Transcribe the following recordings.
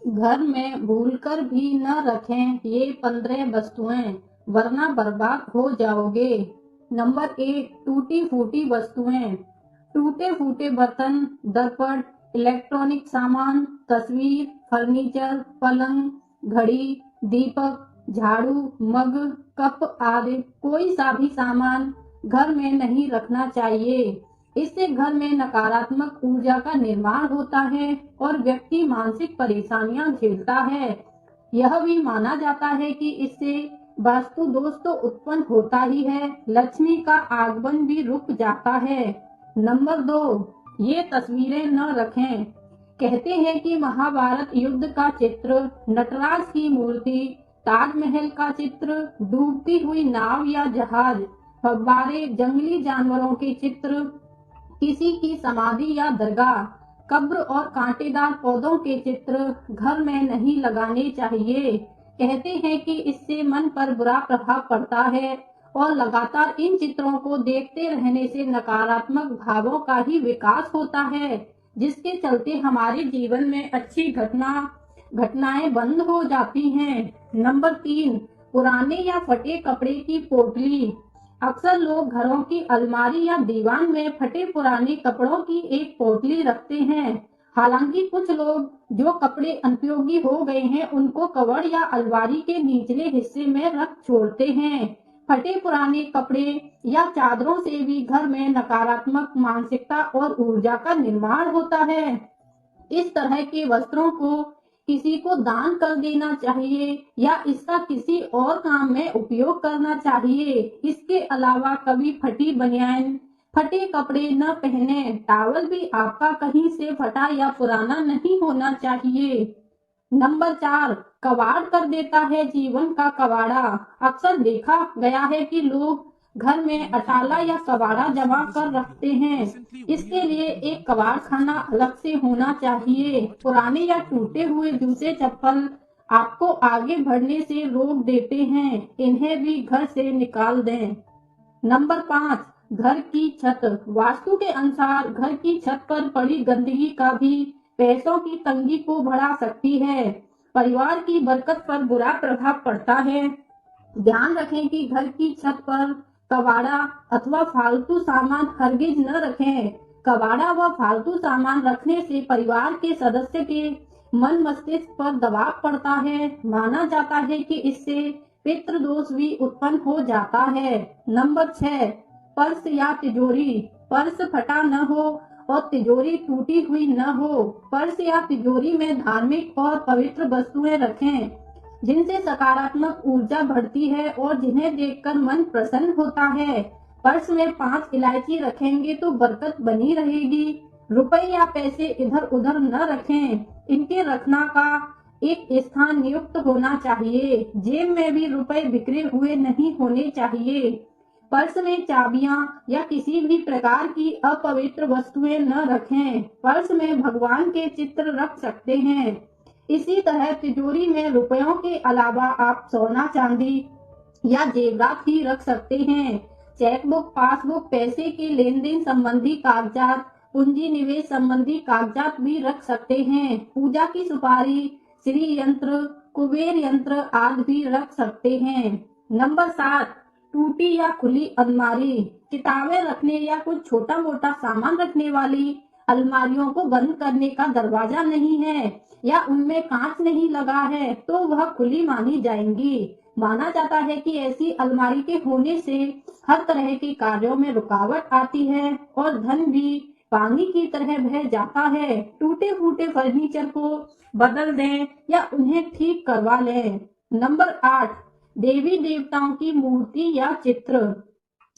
घर में भूलकर भी न रखें ये 15 वस्तुएं, वरना बर्बाद हो जाओगे। नंबर 1, टूटी फूटी वस्तुएं। टूटे फूटे बर्तन, दर्पण, इलेक्ट्रॉनिक सामान, तस्वीर, फर्नीचर, पलंग, घड़ी, दीपक, झाड़ू, मग, कप आदि कोई सा भी सामान घर में नहीं रखना चाहिए। इससे घर में नकारात्मक ऊर्जा का निर्माण होता है और व्यक्ति मानसिक परेशानियां झेलता है। यह भी माना जाता है कि इससे वास्तु दोष तो उत्पन्न होता ही है, लक्ष्मी का आगमन भी रुक जाता है। नंबर 2, ये तस्वीरें न रखें। कहते हैं कि महाभारत युद्ध का चित्र, नटराज की मूर्ति, ताजमहल का चित्र, डूबती हुई नाव या जहाज, फव्वारे, जंगली जानवरों के चित्र, किसी की समाधि या दरगाह, कब्र और कांटेदार पौधों के चित्र घर में नहीं लगाने चाहिए। कहते हैं कि इससे मन पर बुरा प्रभाव पड़ता है और लगातार इन चित्रों को देखते रहने से नकारात्मक भावों का ही विकास होता है, जिसके चलते हमारे जीवन में अच्छी घटनाएं बंद हो जाती हैं। नंबर 3, पुराने या फटे कपड़े की पोटली। अक्सर लोग घरों की अलमारी या दीवान में फटे पुराने कपड़ों की एक पोटली रखते हैं। हालांकि कुछ लोग जो कपड़े अनुपयोगी हो गए हैं उनको कवर या अलमारी के निचले हिस्से में रख छोड़ते हैं। फटे पुराने कपड़े या चादरों से भी घर में नकारात्मक मानसिकता और ऊर्जा का निर्माण होता है। इस तरह के वस्त्रों को किसी को दान कर देना चाहिए या इसका किसी और काम में उपयोग करना चाहिए। इसके अलावा कभी फटी बनियान, फटे कपड़े न पहने। टॉवल भी आपका कहीं से फटा या पुराना नहीं होना चाहिए। नंबर 4, कबाड़ कर देता है जीवन का कबाड़ा। अक्सर देखा गया है कि लोग घर में अटाला या कबाड़ा जमा कर रखते हैं। इसके लिए एक कबाड़ खाना अलग से होना चाहिए। पुराने या टूटे हुए जूते चप्पल आपको आगे बढ़ने से रोक देते हैं, इन्हें भी घर से निकाल दें। नंबर 5, घर की छत। वास्तु के अनुसार घर की छत पर पड़ी गंदगी का भी पैसों की तंगी को बढ़ा सकती है, परिवार की बरकत पर बुरा प्रभाव पड़ता है। ध्यान रखें कि घर की छत पर कबाड़ा अथवा फालतू सामान हरगिज न रखें। कबाड़ा व फालतू सामान रखने से परिवार के सदस्य के मन मस्तिष्क पर दबाव पड़ता है। माना जाता है कि इससे पितृ दोष भी उत्पन्न हो जाता है। नंबर 6, पर्स या तिजोरी। पर्स फटा न हो और तिजोरी टूटी हुई न हो। पर्स या तिजोरी में धार्मिक और पवित्र वस्तुएं रखें, जिनसे सकारात्मक ऊर्जा बढ़ती है और जिन्हें देखकर मन प्रसन्न होता है। पर्स में 5 इलायची रखेंगे तो बरकत बनी रहेगी। रुपए या पैसे इधर उधर न रखें, इनके रखना का एक स्थान नियुक्त होना चाहिए। जेब में भी रुपए बिखरे हुए नहीं होने चाहिए। पर्स में चाबियां या किसी भी प्रकार की अपवित्र वस्तुएं न रखें। पर्स में भगवान के चित्र रख सकते हैं। इसी तरह तिजोरी में रुपयों के अलावा आप सोना चांदी या जेवरात भी रख सकते हैं। चेकबुक, पासबुक, पैसे के लेन देन संबंधी कागजात, पूंजी निवेश संबंधी कागजात भी रख सकते हैं। पूजा की सुपारी, श्री यंत्र, कुबेर यंत्र आदि भी रख सकते हैं। नंबर 7, टूटी या खुली अलमारी। किताबें रखने या कुछ छोटा मोटा सामान रखने वाली अलमारियों को बंद करने का दरवाजा नहीं है या उनमें कांच नहीं लगा है तो वह खुली मानी जाएंगी। माना जाता है कि ऐसी अलमारी के होने से हर तरह के कार्यों में रुकावट आती है और धन भी पानी की तरह बह जाता है। टूटे फूटे फर्नीचर को बदल दें या उन्हें ठीक करवा लें। नंबर 8, देवी देवताओं की मूर्ति या चित्र।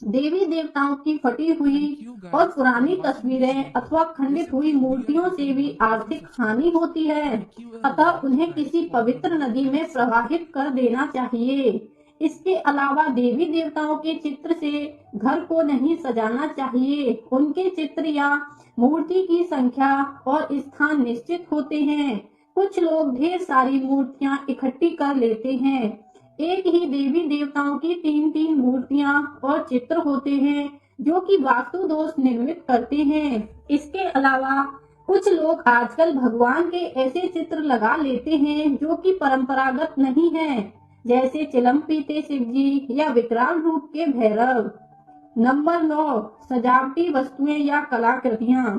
देवी देवताओं की फटी हुई और पुरानी तस्वीरें अथवा खंडित हुई मूर्तियों से भी आर्थिक हानि होती है, अतः उन्हें किसी पवित्र नदी में प्रवाहित कर देना चाहिए। इसके अलावा देवी देवताओं के चित्र से घर को नहीं सजाना चाहिए। उनके चित्र या मूर्ति की संख्या और स्थान निश्चित होते हैं। कुछ लोग ढेर सारी मूर्तियां इकट्ठी कर लेते हैं। एक ही देवी देवताओं की 3-3 मूर्तियां और चित्र होते हैं, जो कि वास्तु दोष निर्मित करते हैं। इसके अलावा कुछ लोग आजकल भगवान के ऐसे चित्र लगा लेते हैं जो कि परंपरागत नहीं है, जैसे चिलम पीते शिव जी या विकराल रूप के भैरव। नंबर 9, सजावटी वस्तुएं या कलाकृतियां।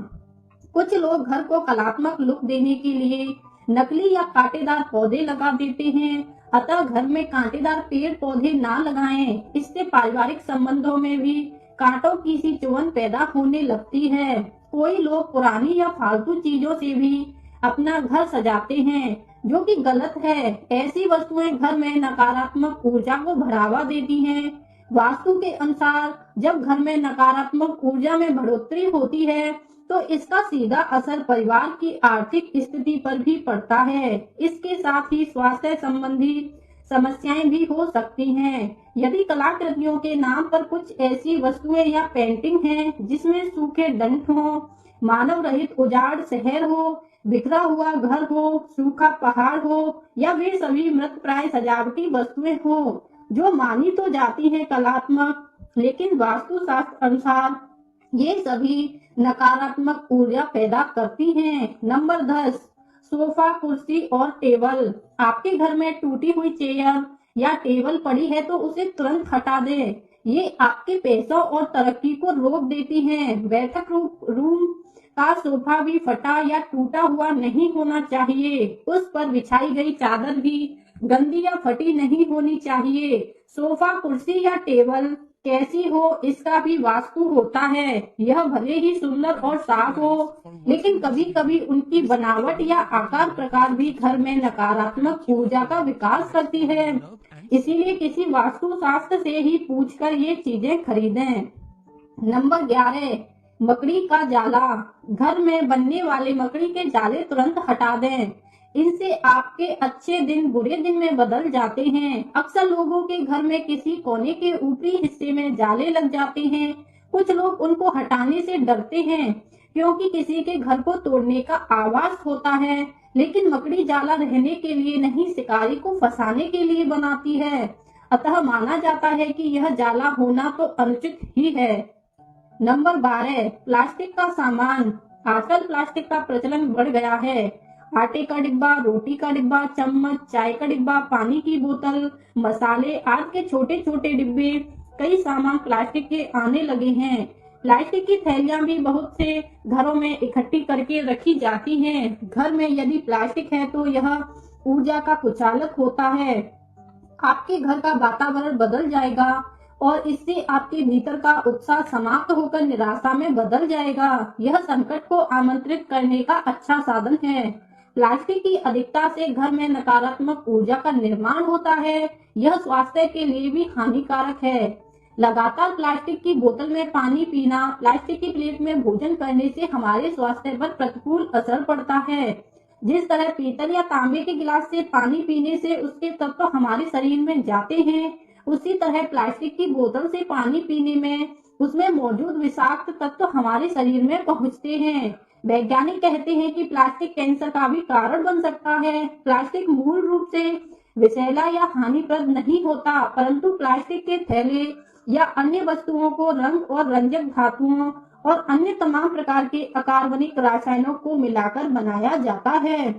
कुछ लोग घर को कलात्मक लुक देने के लिए नकली या कांटेदार पौधे लगा देते हैं। अतः घर में कांटेदार पेड़ पौधे ना लगाएं, इससे पारिवारिक संबंधों में भी कांटों की सी चुभन पैदा होने लगती है। कोई लोग पुरानी या फालतू चीजों से भी अपना घर सजाते हैं, जो कि गलत है। ऐसी वस्तुएं घर में नकारात्मक ऊर्जा को बढ़ावा देती हैं। वास्तु के अनुसार जब घर में नकारात्मक ऊर्जा में बढ़ोतरी होती है तो इसका सीधा असर परिवार की आर्थिक स्थिति पर भी पड़ता है। इसके साथ ही स्वास्थ्य संबंधी समस्याएं भी हो सकती हैं। यदि कलाकृतियों के नाम पर कुछ ऐसी वस्तुएं या पेंटिंग हैं जिसमें सूखे डंठ हो, मानव रहित उजाड़ शहर हो, बिखरा हुआ घर हो, सूखा पहाड़ हो या वे सभी मृत प्राय सजावटी वस्तुएं हो जो मानी तो जाती हैं कलात्मक, लेकिन वास्तुशास्त्र अनुसार ये सभी नकारात्मक ऊर्जा पैदा करती हैं। नंबर 10, सोफा कुर्सी और टेबल। आपके घर में टूटी हुई चेयर या टेबल पड़ी है तो उसे तुरंत हटा दें। ये आपके पैसों और तरक्की को रोक देती हैं। बैठक रूम का सोफा भी फटा या टूटा हुआ नहीं होना चाहिए। उस पर बिछाई गई चादर भी गंदी या फटी नहीं होनी चाहिए। सोफा कुर्सी या टेबल कैसी हो इसका भी वास्तु होता है। यह भले ही सुंदर और साफ हो, लेकिन कभी कभी उनकी बनावट या आकार प्रकार भी घर में नकारात्मक ऊर्जा का विकास करती है। इसीलिए किसी वास्तु शास्त्र से ही पूछकर ये चीजें खरीदें। नंबर 11, मकड़ी का जाला। घर में बनने वाले मकड़ी के जाले तुरंत हटा दें। इनसे आपके अच्छे दिन बुरे दिन में बदल जाते हैं। अक्सर लोगों के घर में किसी कोने के ऊपरी हिस्से में जाले लग जाते हैं। कुछ लोग उनको हटाने से डरते हैं क्योंकि किसी के घर को तोड़ने का आवाज होता है, लेकिन मकड़ी जाला रहने के लिए नहीं, शिकारी को फंसाने के लिए बनाती है। अतः माना जाता है कि यह जाला होना तो अनुचित ही है। नंबर 12, प्लास्टिक का सामान। आजकल प्लास्टिक का प्रचलन बढ़ गया है। आटे का डिब्बा, रोटी का डिब्बा, चम्मच, चाय का डिब्बा, पानी की बोतल, मसाले आदि के छोटे छोटे डिब्बे, कई सामान प्लास्टिक के आने लगे हैं। प्लास्टिक की थैलियां भी बहुत से घरों में इकट्ठी करके रखी जाती हैं। घर में यदि प्लास्टिक है तो यह ऊर्जा का कुचालक होता है। आपके घर का वातावरण बदल जाएगा और इससे आपके भीतर का उत्साह समाप्त होकर निराशा में बदल जाएगा। यह संकट को आमंत्रित करने का अच्छा साधन है। प्लास्टिक की अधिकता से घर में नकारात्मक ऊर्जा का निर्माण होता है। यह स्वास्थ्य के लिए भी हानिकारक है। लगातार प्लास्टिक की बोतल में पानी पीना, प्लास्टिक की प्लेट में भोजन करने से हमारे स्वास्थ्य पर प्रतिकूल असर पड़ता है। जिस तरह पीतल या तांबे के गिलास से पानी पीने से उसके तत्व हमारे शरीर में जाते हैं, उसी तरह प्लास्टिक की बोतल से पानी पीने में उसमें मौजूद विषाक्त तत्व हमारे शरीर में पहुंचते हैं। वैज्ञानिक कहते हैं कि प्लास्टिक कैंसर का भी कारण बन सकता है। प्लास्टिक मूल रूप से विषैला या हानिप्रद नहीं होता, परंतु प्लास्टिक के थैले या अन्य वस्तुओं को रंग और रंजक धातुओं और अन्य तमाम प्रकार के अकार्बनिक रसायनों को मिलाकर बनाया जाता है।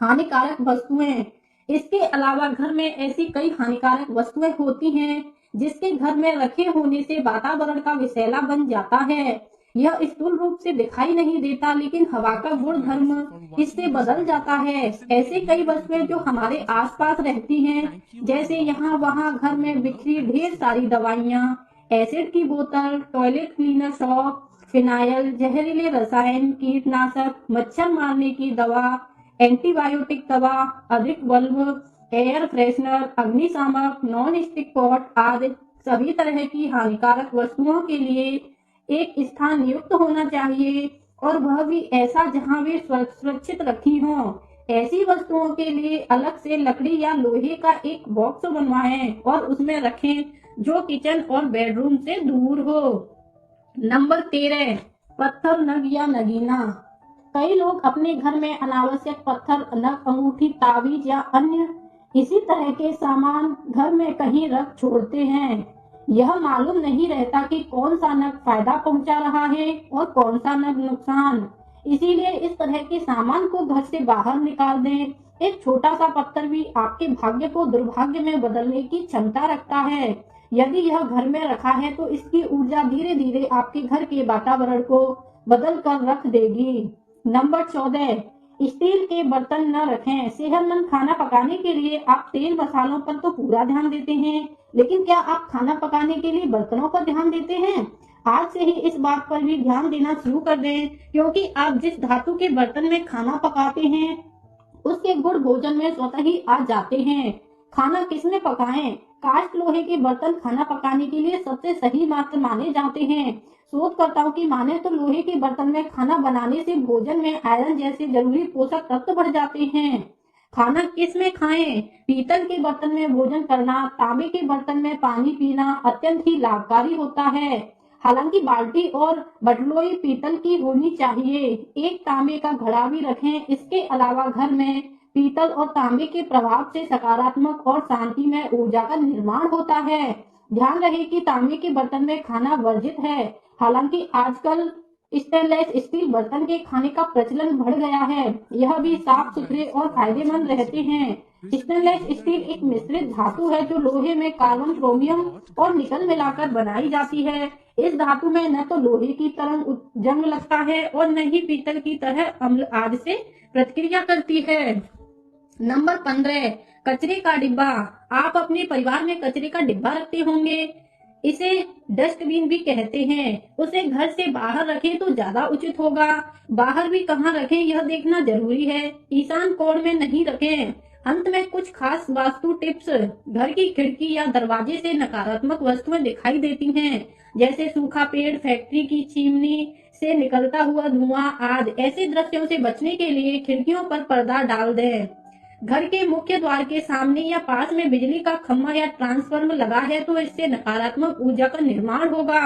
हानिकारक वस्तुएं। इसके अलावा घर में ऐसी कई हानिकारक वस्तुएं होती हैं जिसके घर में रखे होने से वातावरण का विषैला बन जाता है। यह स्थूल रूप से दिखाई नहीं देता, लेकिन हवा का गुण धर्म इससे बदल जाता है। ऐसे कई वस्तुएं जो हमारे आसपास रहती हैं, जैसे यहाँ वहाँ घर में बिखरी ढेर सारी दवाइयाँ, एसिड की बोतल, टॉयलेट क्लीनर सॉप, फिनाइल, जहरीले रसायन, कीटनाशक, मच्छर मारने की दवा, एंटीबायोटिक दवा, अधिक बल्ब, एयर फ्रेशनर, अग्निशामक, नॉन स्टिक पॉट आदि सभी तरह की हानिकारक वस्तुओं के लिए एक स्थान नियुक्त होना चाहिए और वह भी ऐसा जहां वे सुरक्षित रखी हों। ऐसी वस्तुओं के लिए अलग से लकड़ी या लोहे का एक बॉक्स बनवाएं और उसमें रखें जो किचन और बेडरूम से दूर हो। नंबर 13, पत्थर, नग या नगीना। कई लोग अपने घर में अनावश्यक पत्थर, नग, अंगूठी, ताबीज या अन्य इसी तरह के सामान घर में कहीं रख छोड़ते हैं। यह मालूम नहीं रहता कि कौन सा नग फायदा पहुंचा रहा है और कौन सा नग नुकसान। इसीलिए इस तरह के सामान को घर से बाहर निकाल दें। एक छोटा सा पत्थर भी आपके भाग्य को दुर्भाग्य में बदलने की क्षमता रखता है। यदि यह घर में रखा है तो इसकी ऊर्जा धीरे धीरे आपके घर के वातावरण को बदल कर रख देगी। नंबर 14, स्टील के बर्तन न रखें। सेहतमंद खाना पकाने के लिए आप तेल मसालों पर तो पूरा ध्यान देते हैं, लेकिन क्या आप खाना पकाने के लिए बर्तनों पर ध्यान देते हैं? आज से ही इस बात पर भी ध्यान देना शुरू कर दें, क्योंकि आप जिस धातु के बर्तन में खाना पकाते हैं उसके गुण भोजन में स्वतः ही आ जाते हैं। खाना किसमें पकाएं? कास्ट लोहे के बर्तन खाना पकाने के लिए सबसे सही मात्र माने जाते हैं। शोधकर्ताओं की माने तो लोहे के बर्तन में खाना बनाने से भोजन में आयरन जैसे जरूरी पोषक तत्व बढ़ जाते हैं। खाना किस में खाएं? पीतल के बर्तन में भोजन करना, तांबे के बर्तन में पानी पीना अत्यंत ही लाभकारी होता है। हालांकि बाल्टी और बटलोई पीतल की होनी चाहिए। एक तांबे का घड़ा भी रखें। इसके अलावा घर में पीतल और तांबे के प्रभाव से सकारात्मक और शांतिमय ऊर्जा का निर्माण होता है। ध्यान रहे कि तांबे के बर्तन में खाना वर्जित है। हालांकि आजकल स्टेनलेस स्टील बर्तन के खाने का प्रचलन बढ़ गया है। यह भी साफ सुथरे और फायदेमंद रहते हैं। स्टेनलेस स्टील एक मिश्रित धातु है जो लोहे में कार्बन, क्रोमियम और निकल मिलाकर बनाई जाती है। इस धातु में न तो लोहे की तरह जंग लगता है और न ही पीतल की तरह अम्ल आदि से प्रतिक्रिया करती है। नंबर 15, कचरे का डिब्बा। आप अपने परिवार में कचरे का डिब्बा रखते होंगे। इसे डस्टबिन भी कहते हैं। उसे घर से बाहर रखें तो ज्यादा उचित होगा। बाहर भी कहाँ रखें यह देखना जरूरी है। ईशान कोण में नहीं रखें। अंत में कुछ खास वास्तु टिप्स। घर की खिड़की या दरवाजे से नकारात्मक वस्तुएं दिखाई देती हैं, जैसे सूखा पेड़, फैक्ट्री की चिमनी से निकलता हुआ धुआं आदि। ऐसे दृश्यों से बचने के लिए खिड़कियों पर पर्दा डाल दें। घर के मुख्य द्वार के सामने या पास में बिजली का खंभा या ट्रांसफार्मर लगा है तो इससे नकारात्मक ऊर्जा का निर्माण होगा।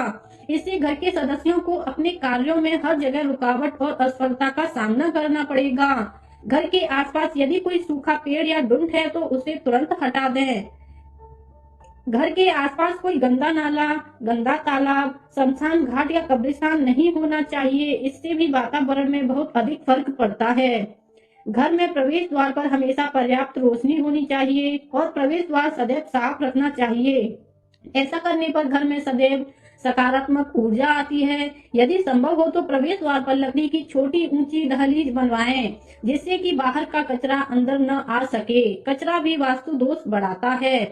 इससे घर के सदस्यों को अपने कार्यों में हर जगह रुकावट और असफलता का सामना करना पड़ेगा। घर के आसपास यदि कोई सूखा पेड़ या डुंट है तो उसे तुरंत हटा दें। घर के आसपास कोई गंदा नाला, गंदा तालाब, शमशान घाट या कब्रिस्तान नहीं होना चाहिए। इससे भी वातावरण में बहुत अधिक फर्क पड़ता है। घर में प्रवेश द्वार पर हमेशा पर्याप्त रोशनी होनी चाहिए और प्रवेश द्वार सदैव साफ रखना चाहिए। ऐसा करने पर घर में सदैव सकारात्मक ऊर्जा आती है। यदि संभव हो तो प्रवेश द्वार पर लकड़ी की छोटी ऊंची दहलीज बनवाएं, जिससे कि बाहर का कचरा अंदर न आ सके। कचरा भी वास्तु दोष बढ़ाता है।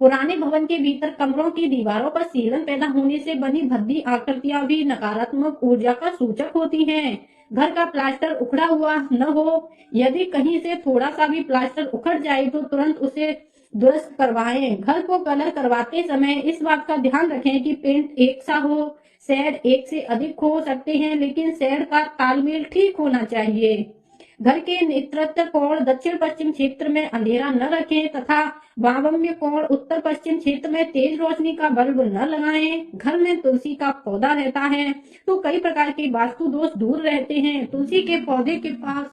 पुराने भवन के भीतर कमरों की दीवारों पर सीलन पैदा होने से बनी भद्दी आकृतियां भी नकारात्मक ऊर्जा का सूचक होती हैं। घर का प्लास्टर उखड़ा हुआ न हो। यदि कहीं से थोड़ा सा भी प्लास्टर उखड़ जाए तो तुरंत उसे दुरुस्त करवाएं। घर को कलर करवाते समय इस बात का ध्यान रखें कि पेंट एक सा हो। शेड एक से अधिक हो सकते हैं, लेकिन शेड का तालमेल ठीक होना चाहिए। घर के नेतृत्व कोण दक्षिण पश्चिम क्षेत्र में अंधेरा न रखें तथा वायव्य कोण उत्तर पश्चिम क्षेत्र में तेज रोशनी का बल्ब न लगाएं। घर में तुलसी का पौधा रहता है तो कई प्रकार के वास्तु दोष दूर रहते हैं। तुलसी के पौधे के पास